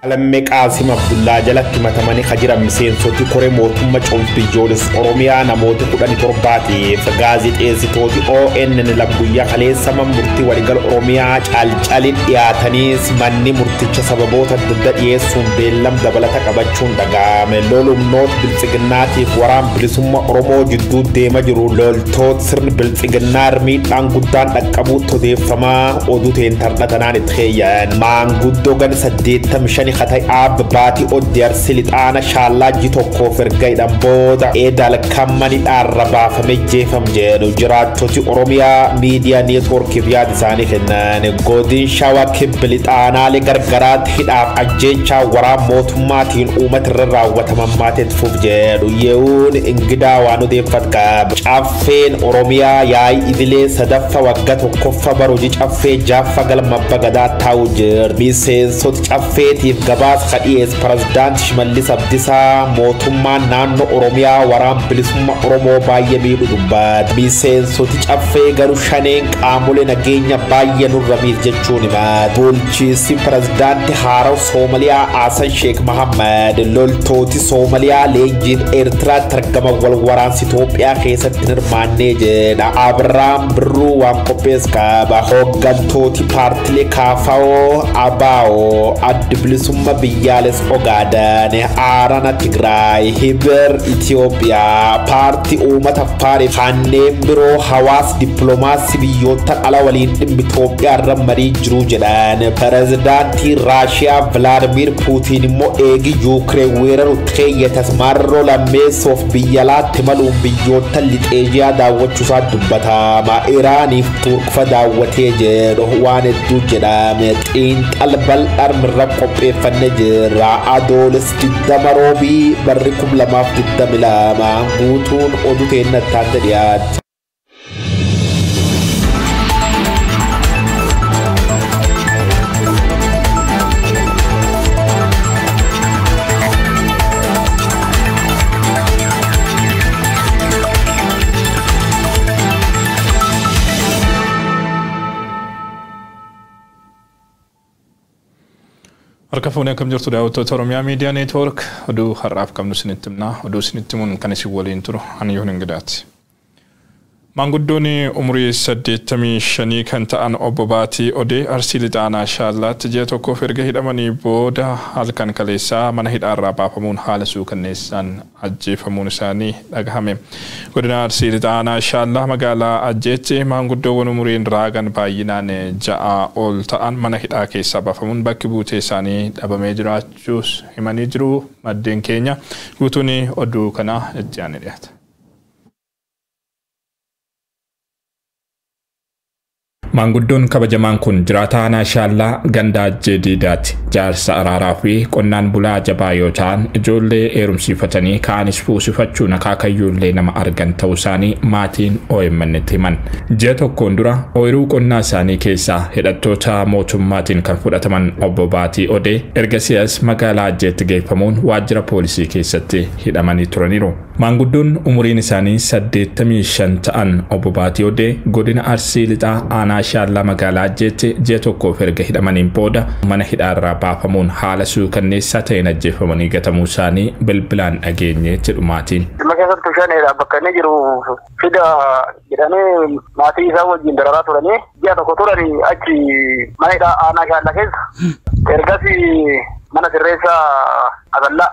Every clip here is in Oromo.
Alamme Qaasim Abdullaa jalatti matamanii kajiran miseensoti koree mootummaa Coompiyyoolis Oromiyaa namoota 17 gaazexeessitooti ONN lagguyyaa kaleessa murtii waliigal Oromiyaa caalcalii dhiyaataniis manni murticha sababoota adda dhiyeessuun beellam dabalata qabachuun dhaga'ame. Lolumnoota biltsiginnaatiif waraan bilisummaa Oromoo jidduu deema jiru loltoota sirni biltsiginnaa miidhaan guddaan dhaqqabuutti odeeffamaa oduuteen tardhatanaan itti heeyyan. Maanguddoo gan 85 khatay ab baati oddiyar silixaana shaallaaji tokko fergaydhan booda eedal kammani dhaarrabaafame jeefam jedhu jiraattoti Oromiyaa miidiyaa neetworkiif yaada isaanii kennan. Godin Shawaa kibba lixaanaalee gargaraatti hidhaaf ajjeechaa waraana mootummaatiin uummata irra raawwataman maateet fuuf jedhu ye'uun ingidaa waan odeeffat qaba. Caffeen Oromiyaa yaa'ii idilee sadaffa waggaa tokkoffa baruuji caffee jaffa galma bagadaa taa'u jir. Miseensota caffeetiif gabaas kadhiyees Pirezidaanti Shimallis Abdiisaa mootummaan naannoo Oromiyaa waraan bilisummaa Oromoo baay'ee miidhu dubbat. Miseensoti caffee garuu shaneen qaamolee nageenya baay'ee nurra miidh jechuun himat. Bulchiinsi Pirezidaanti Haaraw Soomaliyaa Hasan Sheek Mahammad loltooti Soomaliyaa leenjiin Eertiraatti argaman wal waraansi Itoophiyaa keessatti hirmaannee jedha. Abiraam Birruu waan qophees qaba. Hooggantooti paartilee KFO ABO adda bilisummaa biyyaalessa Ogaaden Aarana Tigraay Hibir Itoophiyaa paartii uummata Affaariif kanneen biroo hawaasa dippiloomaasii biyyoota ala waliin dhimma Itoophiyaa irra marii jiru jedhan. Pirezidaantii Raashiyaa Vilaadimiir Puutiin immoo eegi Yuukireen weerarutti keeyyatas marroo lammeessoof biyya alaatti maluun biyyoota lixeejiyaa daawwachuusaa dubbatama. Iraaniif Turkfa daawwatee jedhu waan hedduu jedhame. Xiinxalbal dharmirra qopheeffannee jirra. Adooles 20 roobii barri 2022 guutuun oduu teennattaan dhiyaate. Arkafone kam jirtu daawwattoota Oromiyaa Miidiyaa Neetwork oduu har'aaf qabnu isinitti himna. Oduu isinitti himuun kan isin waliin turu ani yoon ingidaati. Maanguddoon umurii 85 kan ta'an obbo Baatii Odee Arsii Lixaanaa Shaallaatti ji'a tokkoof erga hidhamanii booda halkan kaleessaa mana hidhaarraa baafamuun haala suukanneessaan ajjeefamuun isaanii dhagahame. Godina Arsii Lixaanaa Shaallaa magaalaa Ajjeetti maanguddoowwan umuriin raagan baay'inaan 6 ol ta'an mana hidhaa keessaa baafamuun bakki buutee isaanii dhabamee jiraachuus himanii jiru. Maddeen keenya guutuun oduu kana itti aanee dhiyaata. Maanguddoon kabajamaan kun jiraataa aanaa Shaallaa ganda Ajjeediidaatti jaarsa araaraa fi qonnaan bulaa jabaa yoo ta'an ijoollee heerumsiifatanii kaanis fuusifachuun akaakayyuullee nama argan ta'uu isaanii maatiin OMN'tti himan. Ji'a tokkoon dura ooyiruu qonnaa isaanii keessaa hidhattoota mootummaatiin kan fudhataman obbo Baatii Odee ergasiis magaalaa Ajjeetti geeffamuun waajjira poolisii keessatti hidhamanii turaniiru. Maanguddoon umuriin isaanii 85 ta'an obbo Baatii Odee godina Arsii Lixaa aanaa Shaallaa magaalaa Ajjeetti ji'a tokkoof erga hidhamaniin booda mana hidhaarraa baafamuun haala suukanneessaa ta'een ajjeefamanii gatamuu isaanii bilbilaan dhageenye jedhu maatiin. Keessattuu shaneedha bakka inni jiru fida jedhanii maatii isaa wajjin dararaa turanii ji'a tokko turanii achi mana hidhaa aanaa Shaallaa keessa ergasii mana sirreessaa Asallaa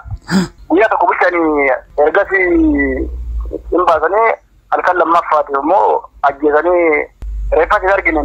guyyaa tokko bulchanii ergasii hin baasanii halkan lammaffaati immoo ajjeesanii reeffa keessa argine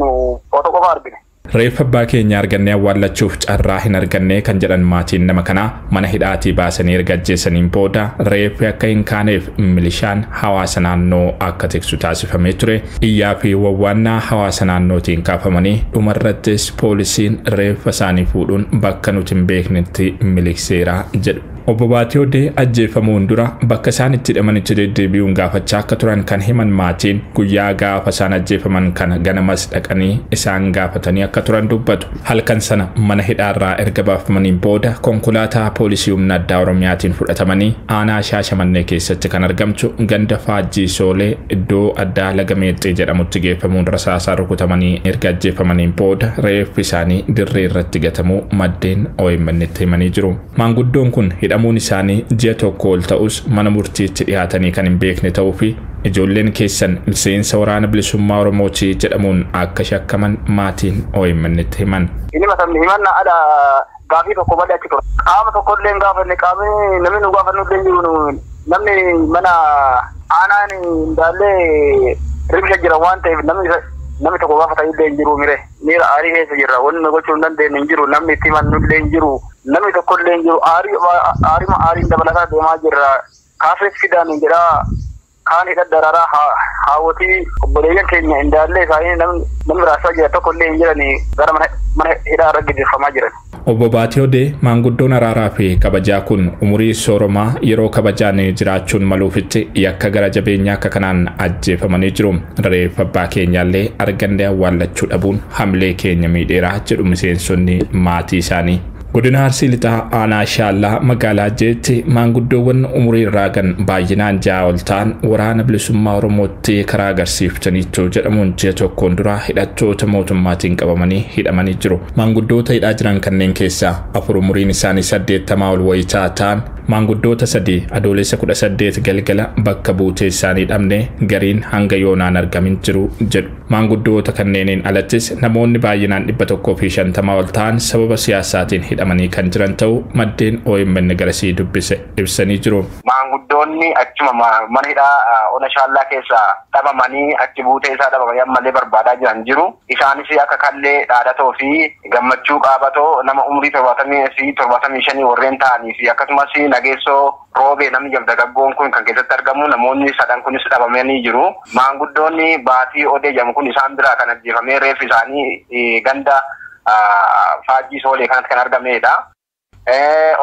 foto qofa argine. Reeffa abbaa keenya argannee awwaallachuuf carraa hin arganne kan jedhan maatiin nama kanaa mana hidhaatii baasanii erga ajjeesaniin booda reeffi akka hin kaaneef milishaan hawaasa naannoo akka tiksu taasifamee ture. Iyyaa fi wawwaannaa hawaasa naannootiin kaafamanii dhumarrattis poolisiin reeffa isaanii fuudhuun bakka nuti hin beeknetti miliqseera jedhu. Obbo Baatii Odee ajjeefamuun dura bakka isaan itti hidhamanitti deddeebi'uun gaafachaa akka turan kan himan maatiin guyyaa gaafa isaan ajjeefaman kana ganamas dhaqanii isaan gaafatanii akka akka turan dubbatu. Halkan sana mana hidhaarraa erga baafamaniin booda konkolaataa poolisii humna addaa Oromiyaatiin fudhatamanii aanaa Shaashamannee keessatti kan argamtu ganda Faajjii Soolee iddoo addaa Laga Meexxii jedhamutti geeffamuun rasaasaan rukutamanii erga ajjeefamaniin booda reeffi isaanii dirree irratti gatamuu maddeen OMN itti himanii jiru. Maanguddoon kun hidhamuun isaanii ji'a tokko ol ta'us mana murtiitti dhiyaatanii kan hin beekne ta'uu fi ijoolleen keessan miseensa waraana bilisummaa Oromooti jedhamuun akka shakkaman maatiin OMN itti himan. Inni matamni himanna ada gaafii tokko malee achi ture. Qaama tokkollee hin gaafanne qaamni namni nu gaafannu illee jiru namni mana aanaan indaallee ribsha jira waan ta'eef namni tokko gaafata illee hin jiru mire. Miira aarii keessa jirra wanni gochuu hin dandeenye hin jiru namni itti himannu illee hin jiru namni tokkollee hin jiru aariin dabalataa deemaa jirra kaafees fidaan jedha. Kaan hidha dararaa haawwatii obboleeyyan keenya indaallee isaanii namni raasaa jira tokkollee hin jirani gara mana hidhaa irra gaggeeffamaa jiran. Obbo Baatii Odee maanguddoon araaraa fi kabajaa kun umurii sooromaa yeroo kabajaan jiraachuun maluufitti yakka gara jabeenyaa akka kanaan ajjeefamanii jiru. Reeffa abbaa keenyaallee argannee awwaallachuu dhabuun hamilee keenya miidheeraa jedhu miseensonni maatii isaanii. Godina Arsii Lixaa aanaa Shaallaa magaalaa Ajjeetti maanguddoowwan umurii irraa gan baay'inaan ja'a ol ta'an waraana bilisummaa Oromootti karaa agarsiiftaniitu jedhamuun ji'a tokkoon dura hidhattoota mootummaatiin qabamanii hidhamanii jiru. Maanguddoota hidhaa jiran kanneen keessaa 4 umuriin isaanii 80 ol wayitaa ta'an maanguddoota 3 adoolessa 18 galgala bakka buutee isaanii dhabne gariin hanga yoonaan argamin jiru jedhu. Maanguddoota kanneeniin alattis namoonni baay'inaan 150 ol ta'an sababa siyaasaatiin hidhamanii kan jiran ta'uu maddeen OMN garasii dubbise ibsanii jiru. Maanguddoonni achuma mana hidhaa ona Shaallaa keessa dhabamanii achi buutee isaa dhabamanii ammallee barbaadaa jiran jiru. Isaanis akka kallee dhaadhatoo fi gammachuu qaabatoo nama umrii 75 warreen ta'anii fi akkasumas nageessoo roobee namni jaldargaggoon kun kan keessatti argamu namoonni 3 kunis dhabamanii jiru. Maanguddoonni Baatii Odee jedhamu kun isaan biraa kan ajjeefamee reeffi isaanii ganda Faajjii Soolee kanatti kan argamedha.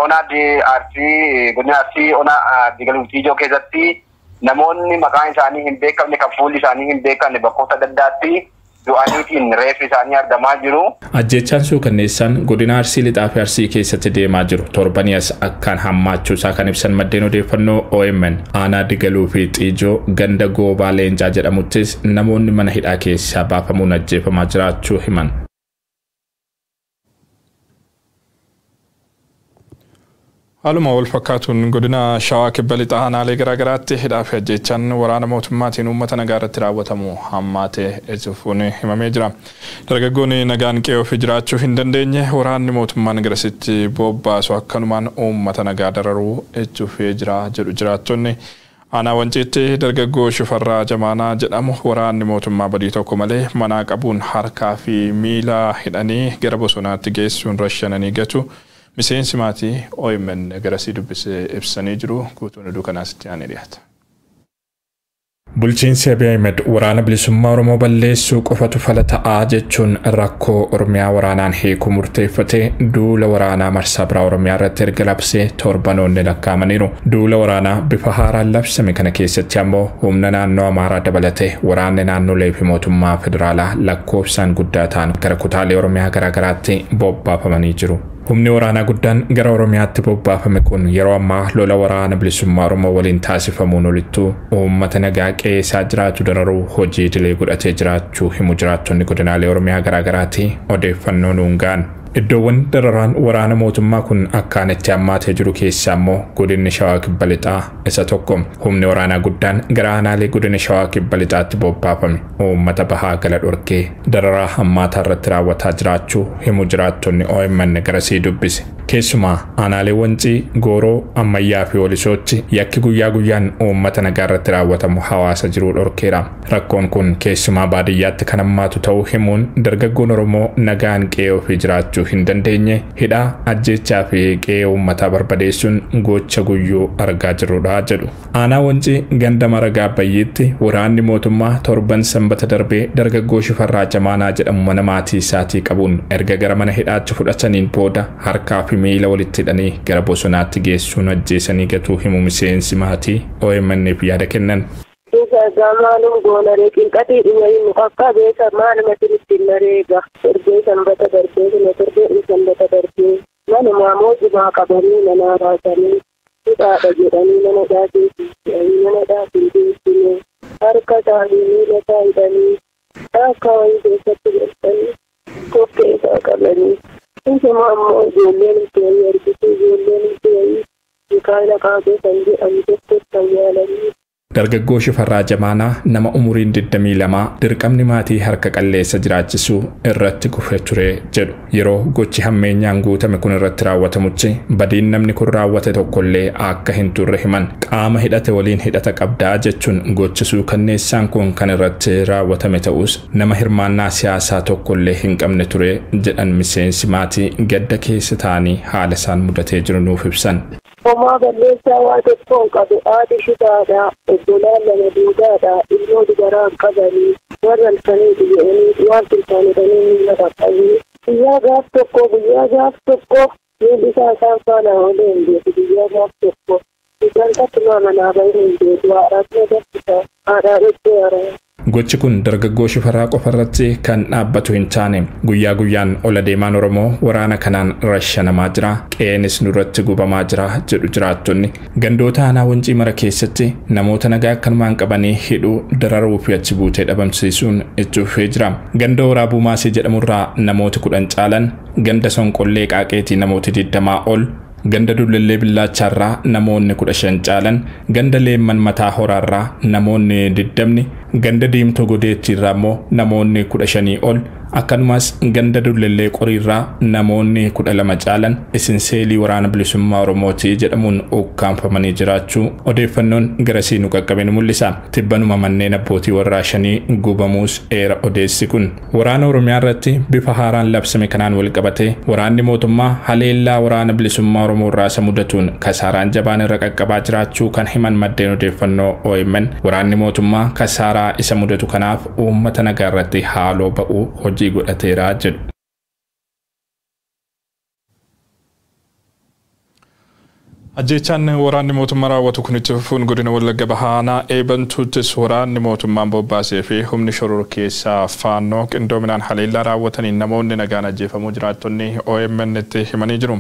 Ona Arsii godina Arsii ona Digaluutiijoo keessatti namoonni maqaan isaanii hin beekamne kan fuulli isaanii hin beekamne bakkoota adda addaatti du'aniitiin reeffi isaanii argamaa jiru. Ajjechaan suukanneessaan godina Arsii Lixaa fi Arsii keessatti deemaa jiru torbanii as akkaan hammaachuusaa kan ibsan maddeen odeeffannoo OMN aanaa Digaluu fi Xiijoo ganda Goobaa Leencaa jedhamuttis namoonni mana hidhaa keessaa baafamuun ajjeefamaa jiraachuu himan. Haaluma wal fakkaatuun godina Shawaa Kibba Lixaa aanaalee garaagaraatti hidhaa fi ajjechaan waraana mootummaatiin uummata nagaa irratti raawwatamu hammaatee itti himamee jira. Dargaggoonni nagaan qe'ee ofii jiraachuu hin dandeenye waraanni mootummaan garasitti bobbaasu akkanumaan uummata nagaa dararuu itti fufee jira jedhu jiraattonni. Aanaa Wanciitti dargaggoo Shifarraa Jamaanaa jedhamu waraanni mootummaa badii tokko malee manaa qabuun harkaa fi miila hidhanii gara bosonaatti geessuun rashananii gatu. Miseensi maatii OMN garasii dubbisee ibsanii jiru guutuun oduu kanaasitti aanee dhiyaata. Bulchiinsi Abiy Ahmed waraana bilisummaa Oromoo balleessuu qofatu fala ta'aa jechuun rakkoo Oromiyaa waraanaan hiikuu murteeffatee duula waraanaa marsaa biraa Oromiyaa irratti erga labsee torbanoonni lakkaa'amaniiru. Duula waraanaa bifa haaraan labsame kana keessatti ammoo humna naannoo Amaaraa dabalatee waraanni naannolee fi mootummaa federaalaa lakkoofsaan guddaa ta'an gara kutaalee Oromiyaa garaagaraatti bobbaafamanii jiru. Humni waraanaa guddaan gara Oromiyaatti bobbaafame kun yeroo ammaa lola waraana bilisummaa Oromoo waliin taasifamuun olittuu uummata nagaa qe'ee isaa jiraatu dararuu hojii idilee godhatee jiraachuu himu jiraattonni godinaalee Oromiyaa garaagaraatti odeeffannoo nuun ga'an. Iddoowwan dararaan waraana mootummaa kun akkaan itti hammaatee jiru keessaa immoo godinni Shawaa Kibba Lixaa isa tokko. Humni waraanaa guddaan gara aanaalee godina Shawaa Kibba Lixaatti bobbaafame uummata bahaa gala dhorkee dararaa hammaataa irratti raawwataa jiraachuu himu jiraattonni OMN garasii dubbise. Keessumaa aanaalee Wancii, Gooroo, Ammayyaa fi Wolisootti yakki guyyaa guyyaan uummata nagaa irratti raawwatamu hawaasa jiruu dhorkeera. Rakkoon kun keessumaa baadiyyaatti kan hammaatu ta'uu himuun dargaggoon Oromoo nagaan qe'ee ofii jiraachuu hin dandeenye hidhaa ajjechaa fi qe'ee uummataa barbadeessuun gocha guyyuu argaa jirrudha jedhu. Aanaa Wancii ganda Maragaa Abbayyiitti waraanni mootummaa torban sanbata darbee dargaggoo Shifarraa Jamaanaa jedhamu mana maatii isaatii qabuun erga gara mana hidhaatti fudhataniin booda harkaa fi miila walitti hidhanii gara bosonaatti geessuun ajjeesanii gatuu himu miseensi maatii OMN'f yaada kennan. Zamanum gona rekin kati dinyayin mukakka besa mal matiritin narega besan bata darbe ne turbe insan bata darbe mana mamoji ma kabari na rasani ida da gidani na dadi na dadi ne har ka da ni da tai dani ta kawai da sai ko ke da kabari in ma mo jolen ke yarki jolen ke kana ka be sanji an da tayyalani Dargaggoo Shifarraa Jamaanaa nama umuriin 22 dirqamni maatii harka qalleessa jiraachisuu irratti kufee ture jedhu yeroo gochi hammeenyaan guutame kun irratti raawwatamutti badiin namni kun raawwate tokkollee akka hin turre himan qaama hidhate waliin hidhata qabdaa jechuun gochisuu kanneessaan kun kan irratti raawwatame ta'us nama hirmaannaa siyaasaa tokkollee hin qabne ture jedhan miseensi maatii gadda keessa ta'anii haala isaan mudatee jiru nuuf ibsan. Oma balleessaa waa tokkoon qabu haati shitaadha obbolaan lama duudaadha ilmoo dubaraa qabanii warra halkanii biyyaanii waan turtaanidhanii miila qaqqabanii guyyaa gaaf tokko miilli isaan faana oolee hin beeku guyyaa gaaf tokko isaan kattumaa manaa bahee hin beeku haadhaatuma gaffisa haadhaa dhechee haraa. Gochi kun dargaggoo Shifarraa qofarratti kan dhaabbatu hin taane guyyaa guyyaan ol adeemaan Oromoo waraana kanaan rashanamaa jira qeenis nurratti gubamaa jira jedhu jiraattonni gandoota aanaa Wancii mara keessatti namoota nagaa akkanumaan qabanii hidhuu dararuu fi achi buutee dhabamsiisuun itti fufee jira ganda Waraabuu Maasii jedhamurraa namoota 10 caalan ganda Sonqollee Qaaqeetii namoota 20 ol ganda Dullellee Billaacharraa namoonni 15 caalan ganda Leemman Mataa Horaarraa namoonni 20 ganda Diimtuu Godeettiirraa immoo namoonni 15 ol akkanumas ganda Dullellee Qoriirraa namoonni 12 caalan isin seelii waraana bilisummaa Oromooti jedhamuun ukkaanfamanii jiraachuu odeeffannoon garasii nu qaqqabe mul'isa tibbanuma manneen abbootii warraa 5 gubamuus eera odeessi kun waraana Oromiyaa irratti bifa haaraan labsame kanaan wal qabatee waraanni mootummaa haleellaa waraana bilisummaa Oromoo irraa isa mudatuun kasaaraan jabaan irra qaqqabaa jiraachuu kan himan maddeen odeeffannoo OMN waraanni mootummaa kasaaraa isa mudatu kanaaf uummata nagaa irratti haaloo ba'uu hojii godhateeraa jedhu. Ajjechaan waraanni mootummaa raawwatu kun itti fufuun godina Wallagga Bahaanaa eebantuuttis waraanni mootummaan bobbaasee fi humni shororkeessaa faannoo qindoominaan haleellaa raawwataniin namoonni nagaan ajjeefamuu jiraattonni OMN itti himanii jiru.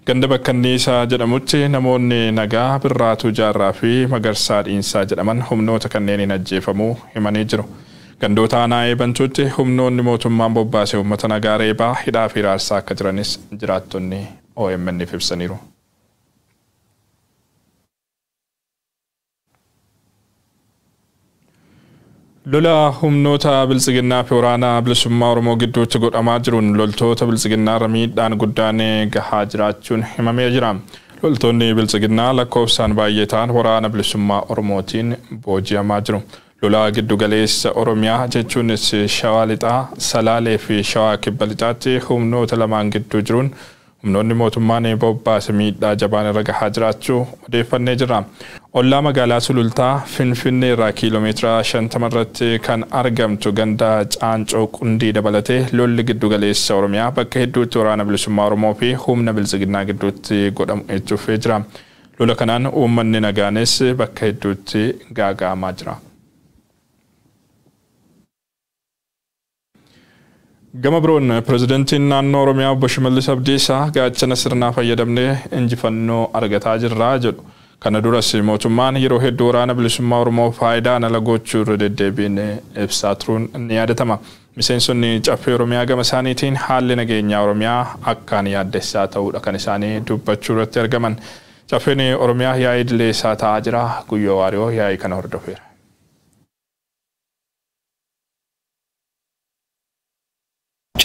Ganda Bakkanniisaa jedhamutti namoonni nagaa Birraatuu Jaarraa fi Magarsaa Dhiinsaa jedhaman humnoota kanneeniin ajjeefamuu himanii jiru. Gandoota aanaa eebantuutti humnoonni mootummaan bobbaasee uummata nagaa reebaa hidhaa fi raarsaa akka jiranis jiraattonni OMN ibsaniiru. Lola humnoota biltsiginnaa fi waraana bilisummaa Oromoo gidduutti godhamaa jiruun loltoota biltsiginnaa miidhaan guddaan gahaa jiraachuun himamee jira. Loltoonni biltsiginnaa lakkoofsaan baay'ee ta'an waraana bilisummaa Oromootiin booji'amaa jiru. Lola giddu galeessa Oromiyaa jechuunis Shawaa Lixaa, Salaalee fi Shawaa Kibba Lixaatti humnoota lamaan gidduu jiruun humnoonni mootummaan bobbaase miidhaa jabaan irra gahaa jiraachuu odeeffannee jira. Ollaa magaalaa Sulultaa Finfinnee irraa kiiloomeetira 50 irratti kan argamtu ganda Caancoo Qundii dabalatee lolli giddu galeessa Oromiyaa bakka hedduutti waraana bilisummaa Oromoo fi humna biltsiginnaa gidduutti godhamu itti fufee jira. Lola kanaan uummanni nagaanis bakka hedduutti gaaga'amaa jira. Gama biroon pirezidantiin naannoo Oromiyaa Obbo Shimallis Abdiisaa gaachana sirnaa fayyadamnee injifannoo argataa jirra jedhu. Kana duras mootummaan yeroo hedduu waraana bilisummaa Oromoo faayidaa ala gochuu irra deddeebiin ibsaa turuun ni yaadatama. Miseensonni caffee Oromiyaa gama isaaniitiin haalli nageenyaa Oromiyaa akkaan yaaddessaa ta'uudha kan isaanii dubbachuu irratti argaman. Caffeen Oromiyaa yaa'ii idilee isaa ta'aa jira. Guyyoo Waariyoo yaa'ii kana hordofeera.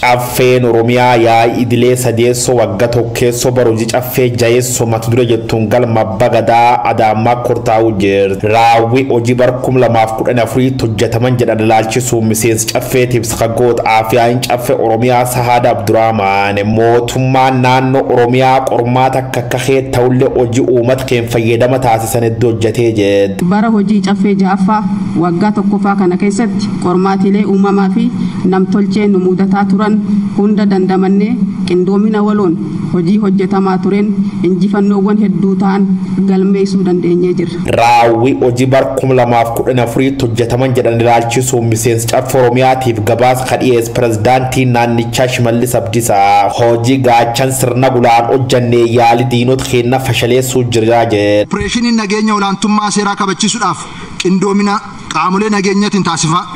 Caffeen Oromiyaa yaa'ii idilee sadeessoo waggaa tokkeessoo barojii caffee jayeessoo mata dura jettuun galma bagadaa adaamaa kortaa'uu jirti. Raawwii hojii bara 2014 hojjetaman jedhan ilaalchisuun miseensi caffee tiibsa kagoota Aafiyaan caffee Oromiyaa Sahaada Abdurrahmaan mootummaan naannoo Oromiyaa qormaata akka kahee ta'ullee hojii uummata keen fayyadama taasisan iddoo hojjetee jedhe. Bara hojii caffee ja'affaa waggaa tokkoffaa kana keessatti qormaatilee uumamaa fi namtolchee nu mudataa turan turan hunda dandamanne qindoomina waloon hojii hojjetamaa tureen injifannoowwan hedduu ta'an galmeessuu dandeenyee jirra. Raawwii hojii bara 2014 hojjetaman jedhan ilaalchisuun miseensa caffee Oromiyaatiif gabaasa kadhiyees pirezidaantii naannichaa Shimallis Abdiisaa hojii gaachan sirna bulaan hojjannee yaali diinota keenya fashaleessuu jira jedhe. Opereeshiniin nageenya olaantummaa seeraa kabachiisuudhaaf qindoomina qaamolee nageenyaatiin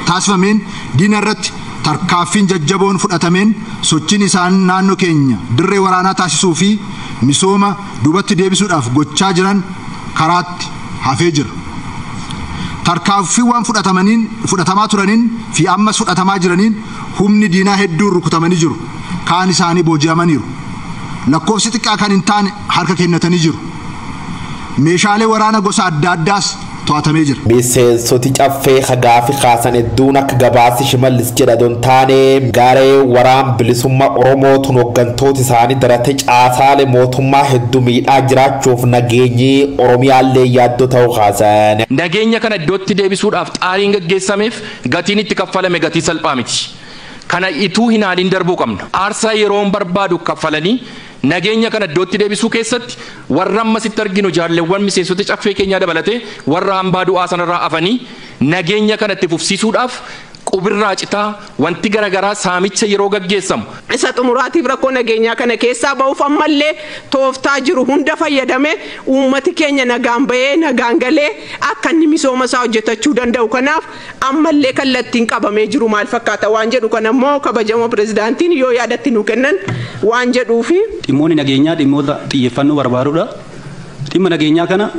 taasifameen diina irratti tarkaaffiin jajjaboon fudhatameen sochiin isaan naannoo keenya dirree waraanaa taasisuu fi misooma duubatti deebisuudhaaf gochaa jiran karaatti hafee jira. Tarkaaffiiwwan fudhatamaa turaniin fi ammas fudhatamaa jiraniin humni diinaa hedduun rukutamanii jiru. Kaan isaanii booji'amaniiru. Lakkoofsi xiqqaa kan hin taane harka kennatanii jiru. Meeshaalee waraana gosa adda addaas to'atamee jira. Miseensoti caffee hagaafi kaasan hedduun akka gabaasi Shimallis jedha don taane garee waraan bilisummaa Oromootuun hooggantoota isaanii darate caasaalee mootummaa hedduu miidhaa jiraachuuf nageenyi Oromiyaallee yaaddoo ta'uu kaasan. Nageenya kana iddootti deebisuudhaaf xaariin gaggeessameef gatiin itti kaffalame gatii salphaa miti. Kana ituu hin haaliin darbuu qabna. Aarsaa yeroon barbaadu kaffalanii nageenya kana iddootti deebisuu keessatti warra ammasitti arginu jaalleewwan miseensota caffee keenyaa dabalatee warra hambaa du'aa sanarraa afanii nageenya kana itti fufsiisuudhaaf qubirraa citaa wanti garagaraa saamicha yeroo gaggeessamu. Isa xumuraatiif rakkoo nageenyaa kana keessaa ba'uuf ammallee tooftaa jiru hunda fayyadame uummati keenya nagaan bahee nagaan galee akka inni misooma isaa hojjetachuu danda'u. Kanaaf ammallee kallattiin qabamee jiru maal fakkaata waan jedhu kanammoo kabajamoo pirezidaantiin yoo yaadatti nu kennan waan jedhuufi. Dhimmoonni nageenyaa dhimmoota xiyyeeffannoo barbaadudha. Dhimma nageenyaa kana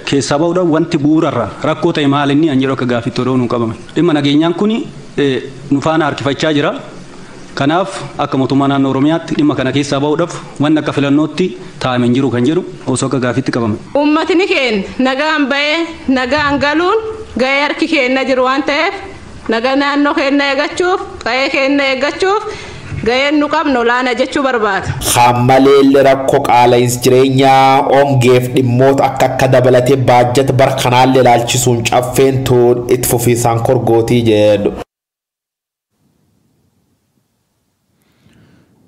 keessaa ba'uudhaan wanti bu'uurarraa rakkoo ta'e maal inni an jedhu akka gaaffitti odoo nu qabame. Dhimma nageenyaan kun nu faana harkifachaa jira. Kanaaf akka mootummaa naannoo Oromiyaatti dhimma kana keessaa ba'uudhaaf wanni akka filannootti taa'ame hin jiru kan jedhu osoo akka gaaffitti qabame. Uummatni keenya nagaan bahee nagaan galuun gahee harki keenya jiru waan ta'eef nagaa naannoo keenya eeggachuuf qe'ee keenya eeggachuuf gaheen nu qabnu olaanaa jechuu barbaada. Hammalee rakkoo qaala'insa jireenyaa ongeef dhimmoota akka dabalatee baajata bara kanaallee ilaalchisuun caffeen tuun itti fufiisaan korgootii jedhu.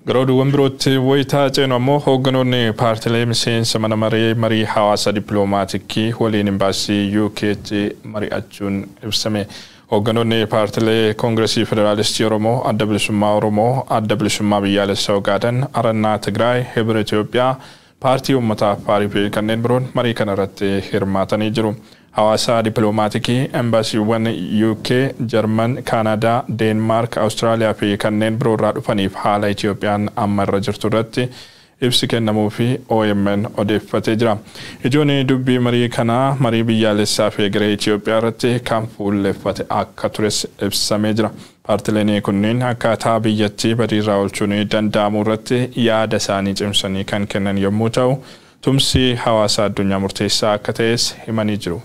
Garooduwwan birootti wayitaa ceenu ammoo hoogganoonni paartilee miseensa mana marii hawaasa dippiloomaatiikii waliin imbaasii UK'tti mari'achuun ibsame. Hoogganoonni paartilee Koongireesii Federaalistii Oromoo, Adda Bilisummaa Oromoo, Adda Bilisummaa Biyyaalessaa Ogaaden, Arannaa Tigraay, Hibir Itoophiyaa, Paartii Uummataa Afaarii fi kanneen biroon marii kana irratti hirmaatanii jiru. Hawaasa dippiloomaatiikii embaasiiwwan UK, Jarman, Kaanadaa, Deenmaark, Awustiraaliyaa fi kanneen biroo irraa dhufaniif haala Itoophiyaan amma irra jirtu irratti ibsi kennamuu fi OMN odeeffatee jira. Ijoon dubbii marii kanaa marii biyyaalessaa fi egeree Itoophiyaa irratti kan fuulleffate akka tures ibsamee jira. Paartileen kunneen akkaataa biyyattii badiirraa oolchuun danda'amu irratti yaada isaanii cimsanii kan kennan yommuu ta'u, tumsi hawaasa addunyaa murteessaa akka ta'es himanii jiru.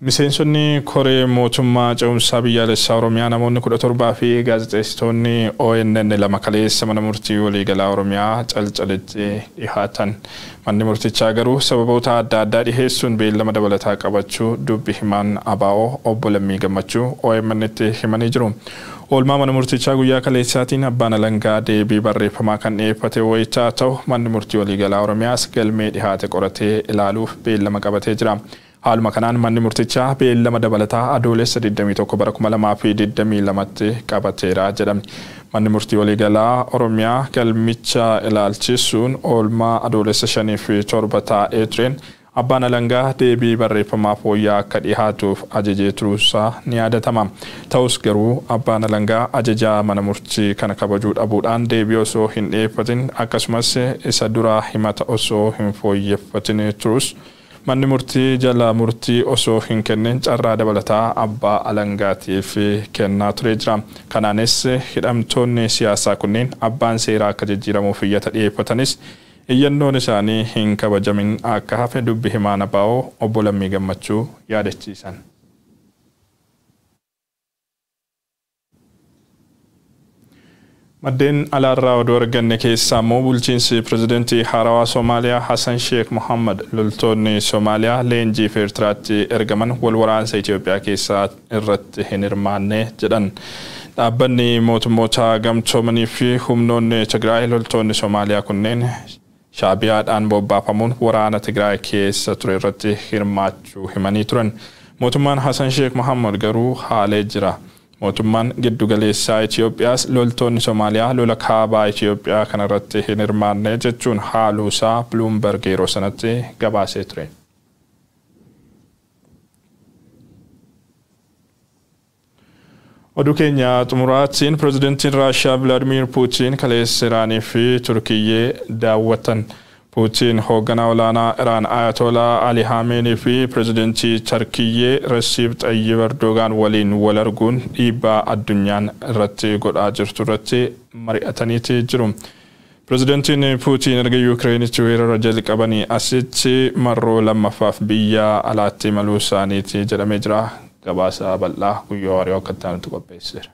Miseensonni koree mootummaa ce'umsaa biyyaalessaa Oromiyaa namoonni 17 fi gaazexeessitoonni ONN lama kaleessa mana murtii waliigalaa Oromiyaa calcalitti dhihaatan. Manni murtichaa garuu sababoota adda addaa dhiheessuun beellama dabalataa qabachuu dubbi himaan ABO obbo Lammii Gammachuu OMN'tti himanii jiru. Oolmaa mana murtichaa guyyaa kaleessaatiin abbaan alangaa deebii barreeffamaa kan dhiyeeffate wayitaa ta'u manni murtii waliigalaa Oromiyaas galmee dhihaate qoratee ilaaluuf beellama qabatee jira. Haaluma kanaan manni murtichaa beellama dabalataa adoolessa 21 bara 2022tti qabateera jedhame. Manni murtii waliigalaa Oromiyaa galmicha ilaalchisuun oolmaa adoolessa 5 fi 7 taa'ee tureen abbaan alangaa deebii barreeffamaa fooyya'aa akka dhihaatuuf ajajee turuusaa ni yaadatama. Ta'us garuu abbaan alangaa ajajaa mana murtii kana kabajuu dhabuudhaan deebii osoo hin dhiyeeffatin akkasumas isa duraa himata osoo hin fooyyeffatin turus manni murtii jala murtii osoo hin kennin carraa dabalataa abbaa alangaatiif kennaa ture jira. Kanaanis hidhamtoonni siyaasaa kunneen abbaan seeraa akka jijjiiramuuf iyyata dhiyeeffatanis iyyannoon isaanii hin kabajamin akka hafe dubbi himaan ABO obbo Lammii Gammachuu yaadachiisan. Maddeen alaarraa oduu arganne keessaa immoo bulchiinsi pirezidentii haarawaa Soomaaliyaa Hassan Sheekh Mohammad loltoonni Soomaaliyaa leenjii fi Eertiraatti ergaman wal waraansa Itoophiyaa keessaa irratti hin hirmaanne jedhan. Dhaabbanni mootummoota gamtoomanii fi humnoonni Tigraay loltoonni Soomaaliyaa kunneen shaabiyaadhaan bobbaafamuun waraana Tigraay keessa ture irratti hirmaachuu himanii turan. Mootummaan Hassan Sheekh Mohammad garuu haalee jira. Mootummaan giddugaleessaa Itoophiyaas loltoonni Soomaaliyaa lola kaabaa Itoophiyaa kanarratti hin hirmaanne jechuun haaluusaa Bloomberg yeroo sanatti gabaasee ture. Oduu keenya xumuraatiin pirezidentiin Raashiyaa Vladimir Putin kaleessa Iraanii fi Turkiyyee daawwatan. Putin hoogganaa olaanaa Iraan Ayatollah Ali Khamenei fi pirezidentii Turkiyyee Recep Tayyip Erdogan waliin wal arguun dhiibbaa addunyaan irratti godhaa jirtu irratti mari'ataniiti jiru. Pirezidentiin Putin erga Yukireenitti weerara jalqabanii asitti marroo lammaffaaf biyya alaatti imaluu isaaniiti jedhamee jira. Gabaasa bal'aa guyyaa waariyoo akka ta'anitu qopheesseera.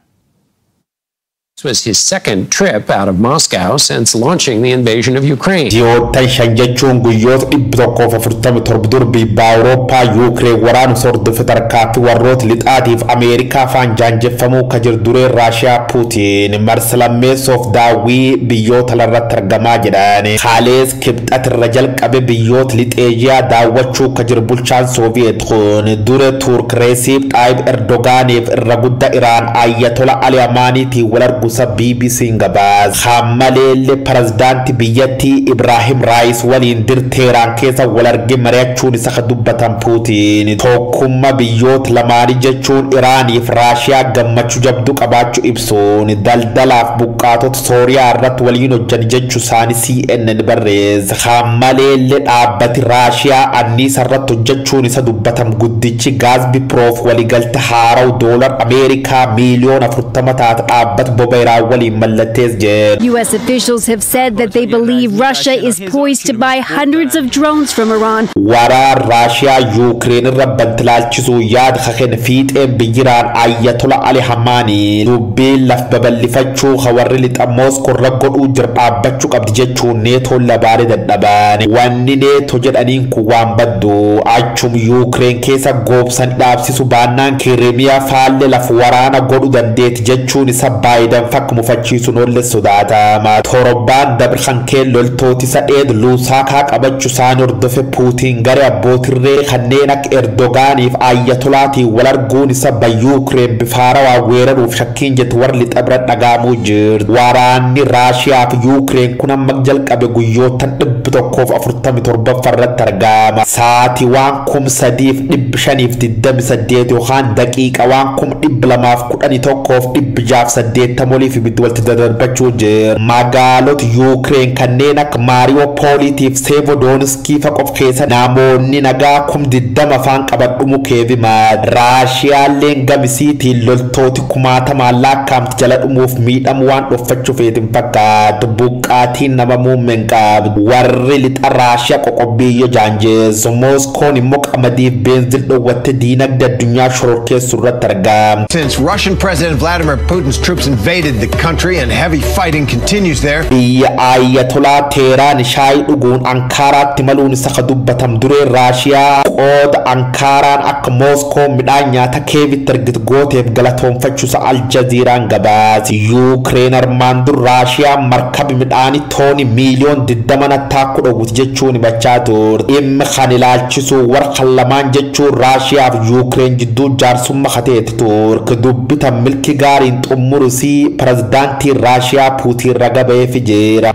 This was his second trip out of Moscow since launching the invasion of Ukraine. Ji'oottan shan jechuun guyyoota 147 dur biyya Awurooppaa Yuukireen waraana hordofe tarkaanfii warroota lixaatiif Ameerikaa faan jaanjeffamuu ka jiru duree Raashiyaa Puutiin marsalammeessoof daawwii biyyoota larratti argamaa jedhan. Haalees kibxatirra jalqabe biyyoota lixeejiyaa daawwachuu ka jiru bulchaan Sooviyeet kun dure Turk Recep Tayyip Erdoganiif irra guddaa Iraan Ayatollah Ali Khameneitiin wal arguusa BBC gabaas. Hammaleelle pirezidaantii biyyattii Ibrahim Raayis waliin Teheraan keessa wal arge mari'achuun isa dubbatan Puutiin. Tokkummaa biyyoota lamaanii jechuun Iraaniif Raashiyaa gammachuu jabduu qabaachuu ibsuun daldalaaf buqqaatota Sooriyaa irratti waliin hojjan jechuu isaanii CNN barreesse. Hammaleelle dhaabbati Raashiyaa anniisa irratti hojjechuun isa dubbatan guddichi Gazprom waliigalta haaraw doolar Ameerikaa miliyoona 40 taate dhaabbata bobeeraa waliin mallattees jedhe. US officials have said that they believe Russia is poised to buy hundreds of drones from Iran. Waraana Raashiyaa Yuukireen irra bantilaalchisuu yaada kakeen fiixeen biyyiraan Ayatollah Ali Khamenei dubbiin laf babal'ifachuu hawarri lixa Mooskoo irra godhuu jira dhaabbachuu qabdi jechuun neetoon labaaree dadhaban. Wanni neetoo jedhaniin kun waan baddu achum Yuukireen keessa goobsan dhaabsisu baannaan Kirimiyaa faalle laf waraana godhuu dandeetti jechuun isa Baayiden fakka mufachiisuun olle sodaatama. Torbaan dabarsan kee loltooti sadheed luusaakaa qabachuu isaanii hordofe Puutiin garee abbootirree kanneen akka Erdoganiif Ayatolaatiin wal arguun isa Yuukireen bifaarawaa weeraruuf shakkiin jettu warri lixa bira dhagaamuu jirti. Waraanni Raashiyaa fi Yuukireen kun amma jalqabe guyyootan 147 irratti argama. Sa'aatii waan 3,528 yookaan daqiiqa waan 211 moliif biddu walti darbachuu jira. Magaalota Yuukireen kanneen akka Mariupoliitiif Severodonetskii faqof keessa namoonni nagaa 20 afaan qabadhumu keevimaad. Raashiyaalleen gamisiitiin loltooti 60,000 lakkaa'amti jala dhumuuf miidhamu waan dhoffachuuf eetin fakkaatu. Buqqaatiin nama muummeen qabdu. Warri lixa Raashiyaa qoqqobbiyyoo jaanjeessu. Mooskoon immoo qamadiif beenzil dhowwatte diinagdee addunyaa shororkeessu irratti argama. Since Russian President Vladimir Putin's troops invaded the country and heavy fighting continues there. Biyya Ayatollah Teheraan shaayii dhuguun Ankaraatti maluun isa dubbatam duree Raashiyaa qooda Ankaraan akka Mooskoo midhaan nyaata keevitti argitu gooteef galatoonfachuusa Aljaziiraan gabaasi. Yuukireen armaan dur Raashiyaa markabi midhaanii tooni miliyoon 20 taakku dhowwuti jechuun himachaa turte. Dhimmi kan ilaalchisu warqan lamaan jechuun Raashiyaa fi Yuukireen jidduu jaarsummaa kateeti turte. Dubbitan milki gaariin xumurusi pirezidaantii Raashiyaa Puutiin ragabeef jira.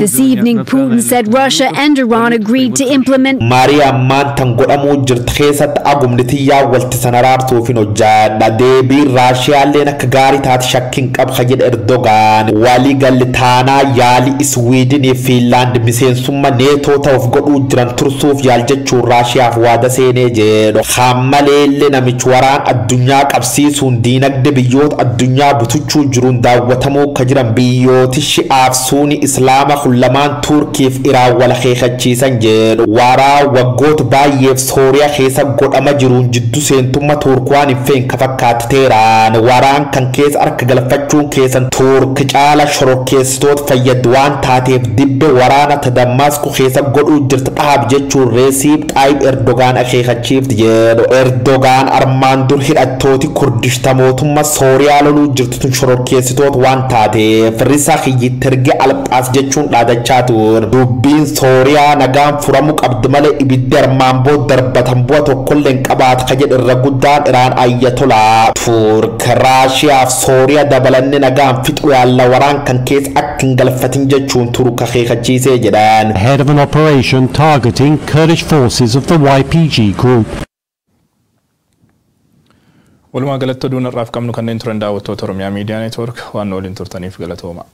This evening, Putin said Russia and Iran agreed to implement. Maria Mantan godhamuu jirtu keessatti agumnitiyyaa walti sanaraarsuuf hin hojjaadha. Deebiin Raashiyaalleen akka gaarii taate shakkiin qabxa jedhe Erdogan. Walii galli taanaa yaali Iswiidinii fi Fiinlaand miseensummaa neetoo ta'uuf godhuu jiran tursuuf yaal jechuun Raashiyaaf waada seenee jedhu. Hammaleellee namichi waraan addunyaa qabsiisuun diinagdee biyyoota addunyaa Sooriyaa butuchuu jiruun daawwatamuu ka jiran biyyooti Shi'aaf Suunii Islaama kullamaan Turkiif Iraan wal akeekachiisan jedhu waaraa waggoota baay'eef Sooriyaa keessa godhama jiruun jiddu seentummaa Turkwaan hin feen ka fakkaatteeraan waaraan kan keessa harka galfachuun keessan Turk caala shororkeessitoota fayyadu waan taateef dibbe waraana ta Damasku keessa godhuu jirta dhaab jechuun Resiip Xaayib Erdogaan akeekachiifti jedhu Erdogaan armaan dur hidhattooti Kurdishta mootummaa Sooriyaa loluu jirtu tun shororkeessitoota waan taateef risaa kiyyit erge alphaas jechuun dhaadachaa tuun dubbiin Sooriyaa nagaan furamuu qabdi malee ibiddi armaan booda darbatan bu'a tokkollee hin qabaatu ka jedhu irra guddaan Iraan Ayatolaa Turk Raashiyaaf Sooriyaa dabalanne nagaan fixu yaalla waraan kan keessa akka hin galfatin jechuun Turk akeekachiisee jedhan. Head of an operation targeting Kurdish forces of the YPG group. Walumaa galatti oduun irraaf qabnu kanneen turan daawwattoota Oromiyaa Miidiyaa Neetwoork waan waliin turtaniif galatooma.